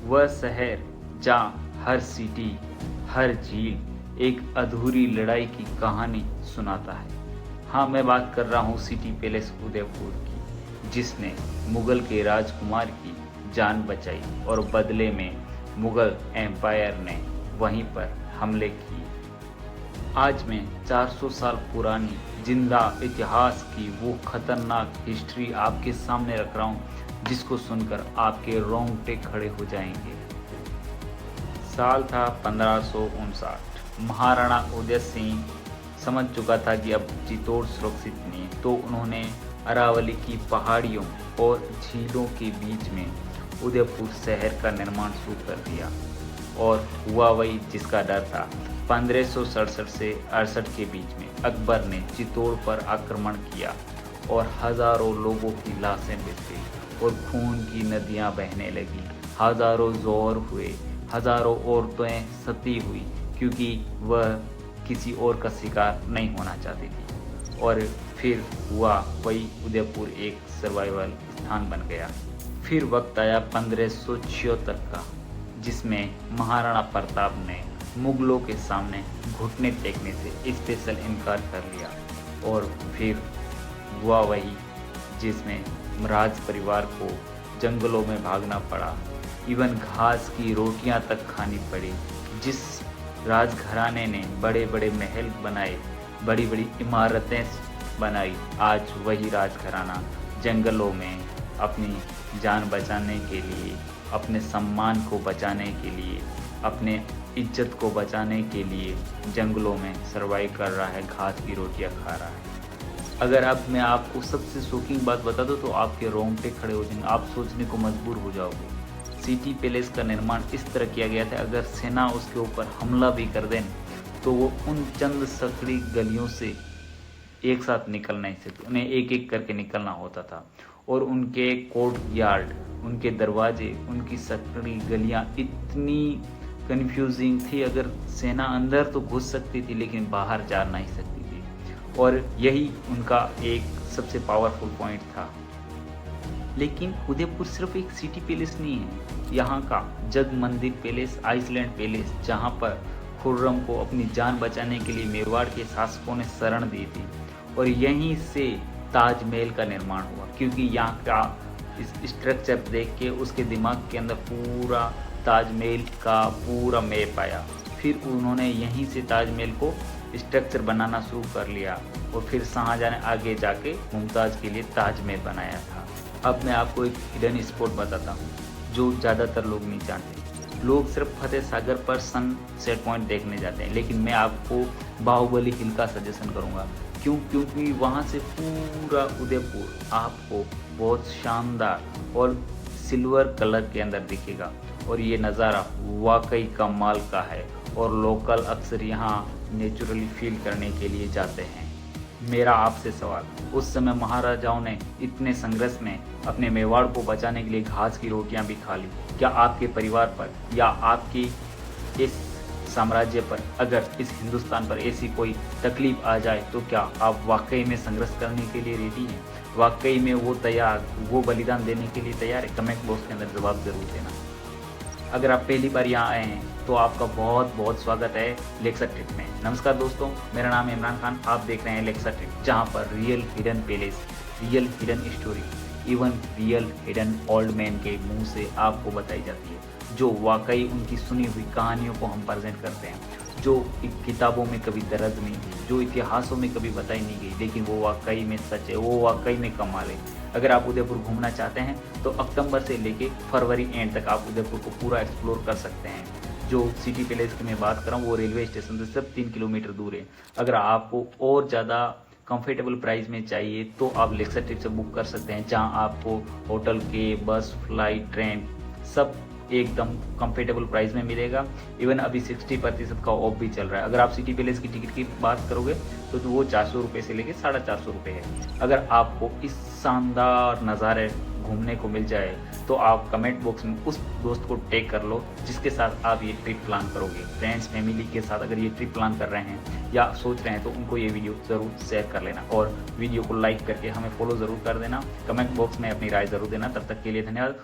वह शहर जहाँ हर सिटी, हर झील एक अधूरी लड़ाई की कहानी सुनाता है। हाँ, मैं बात कर रहा हूँ सिटी पैलेस उदयपुर की, जिसने मुगल के राजकुमार की जान बचाई और बदले में मुगल एम्पायर ने वहीं पर हमले किए। आज मैं 400 साल पुरानी जिंदा इतिहास की वो खतरनाक हिस्ट्री आपके सामने रख रहा हूँ, जिसको सुनकर आपके रोंगटे खड़े हो जाएंगे। साल था 1559। महाराणा उदय सिंह समझ चुका था कि अब चित्तौड़ सुरक्षित नहीं, तो उन्होंने अरावली की पहाड़ियों और झीलों के बीच में उदयपुर शहर का निर्माण शुरू कर दिया। और हुआ वही जिसका डर था। 1567 से 68 के बीच में अकबर ने चित्तौड़ पर आक्रमण किया और हजारों लोगों की लाशें बिछ गई और खून की नदियां बहने लगी। हजारों जोहर हुए, हजारों औरतें सती हुई, क्योंकि वह किसी और का शिकार नहीं होना चाहती थी। और फिर हुआ वही, उदयपुर एक सर्वाइवल स्थान बन गया। फिर वक्त आया 1576 का, जिसमें महाराणा प्रताप ने मुगलों के सामने घुटने टेकने से स्पेशल इनकार कर लिया। और फिर हुआ वही जिसमें राज परिवार को जंगलों में भागना पड़ा, इवन घास की रोटियां तक खानी पड़ी। जिस राजघराने ने बड़े बड़े महल बनाए, बड़ी बड़ी इमारतें बनाई, आज वही राजघराना जंगलों में अपनी जान बचाने के लिए, अपने सम्मान को बचाने के लिए, अपने इज्जत को बचाने के लिए जंगलों में सर्वाइव कर रहा है, घास की रोटियां खा रहा है। अगर अब मैं आपको सबसे शॉकिंग बात बता दूं तो आपके रोंगटे खड़े हो जाएंगे, आप सोचने को मजबूर हो जाओगे। सिटी पैलेस का निर्माण इस तरह किया गया था, अगर सेना उसके ऊपर हमला भी कर दें तो वो उन चंद सकड़ी गलियों से एक साथ निकल नहीं सकते, उन्हें एक एक करके निकलना होता था। और उनके कोर्ट यार्ड, उनके दरवाजे, उनकी सकड़ी गलियां इतनी कंफ्यूजिंग थी, अगर सेना अंदर तो घुस सकती थी लेकिन बाहर जा नहीं सकती थी। और यही उनका एक सबसे पावरफुल पॉइंट था। लेकिन उदयपुर सिर्फ एक सिटी पैलेस नहीं है, यहाँ का जग मंदिर पैलेस, आइसलैंड पैलेस, जहाँ पर खुर्रम को अपनी जान बचाने के लिए मेवाड़ के शासकों ने शरण दी थी, और यहीं से ताजमहल का निर्माण हुआ। क्योंकि यहाँ का स्ट्रक्चर देख के उसके दिमाग के अंदर पूरा ताजमहल का पूरा मैप आया। फिर उन्होंने यहीं से ताजमहल को स्ट्रक्चर बनाना शुरू कर लिया, और फिर शाहजहां ने आगे जाके मुमताज़ के लिए ताजमहल बनाया था। अब मैं आपको एक हिडन स्पॉट बताता हूँ जो ज़्यादातर लोग नहीं जानते। लोग सिर्फ फतेह सागर पर सनसेट पॉइंट देखने जाते हैं, लेकिन मैं आपको बाहुबली हिल का सजेशन करूँगा। क्योंकि वहाँ से पूरा उदयपुर आपको बहुत शानदार और सिल्वर कलर के अंदर दिखेगा, और ये नज़ारा वाकई कमाल का है, और लोकल अक्सर यहाँ नेचुरली फील करने के लिए जाते हैं। मेरा आपसे सवाल, उस समय महाराजाओं ने इतने संघर्ष में अपने मेवाड़ को बचाने के लिए घास की रोटियां भी खा ली, क्या आपके परिवार पर या आपकी इस साम्राज्य पर, अगर इस हिंदुस्तान पर ऐसी कोई तकलीफ आ जाए तो क्या आप वाकई में संघर्ष करने के लिए रेडी हैं? वाकई में वो बलिदान देने के लिए तैयार है? कमेंट बॉक्स के अंदर जवाब जरूर देना। अगर आप पहली बार यहाँ आए हैं तो आपका बहुत बहुत स्वागत है लेक्सा ट्रिप में। नमस्कार दोस्तों, मेरा नाम है इमरान खान, आप देख रहे हैं लेक्सा ट्रिप, जहाँ पर real hidden palace, real hidden story, even real hidden old man के मुंह से आपको बताई जाती है, जो वाकई उनकी सुनी हुई कहानियों को हम प्रेजेंट करते हैं, जो किताबों में कभी दर्ज नहीं थी, जो इतिहासों में कभी बताई नहीं गई, लेकिन वो वाकई में सच है, वो वाकई में कमाल है। अगर आप उदयपुर घूमना चाहते हैं तो अक्टूबर से लेके फरवरी एंड तक आप उदयपुर को पूरा एक्सप्लोर कर सकते हैं। जो सिटी पैलेस की मैं बात कर रहा हूँ वो रेलवे स्टेशन से सिर्फ 3 किलोमीटर दूर है। अगर आपको और ज़्यादा कंफर्टेबल प्राइस में चाहिए तो आप लेक्सा ट्रिप से बुक कर सकते हैं, जहाँ आपको होटल के, बस, फ्लाइट, ट्रेन सब एकदम कंफर्टेबल प्राइस में मिलेगा। इवन अभी 60% का ऑफ भी चल रहा है। अगर आप सिटी पैलेस की टिकट की बात करोगे तो वो 400 रुपये से लेके 450 रुपये है। अगर आपको इस शानदार नज़ारे घूमने को मिल जाए तो आप कमेंट बॉक्स में उस दोस्त को टैग कर लो जिसके साथ आप ये ट्रिप प्लान करोगे। फ्रेंड्स, फैमिली के साथ अगर ये ट्रिप प्लान कर रहे हैं या सोच रहे हैं तो उनको ये वीडियो ज़रूर शेयर कर लेना, और वीडियो को लाइक करके हमें फॉलो ज़रूर कर देना। कमेंट बॉक्स में अपनी राय ज़रूर देना। तब तक के लिए धन्यवाद।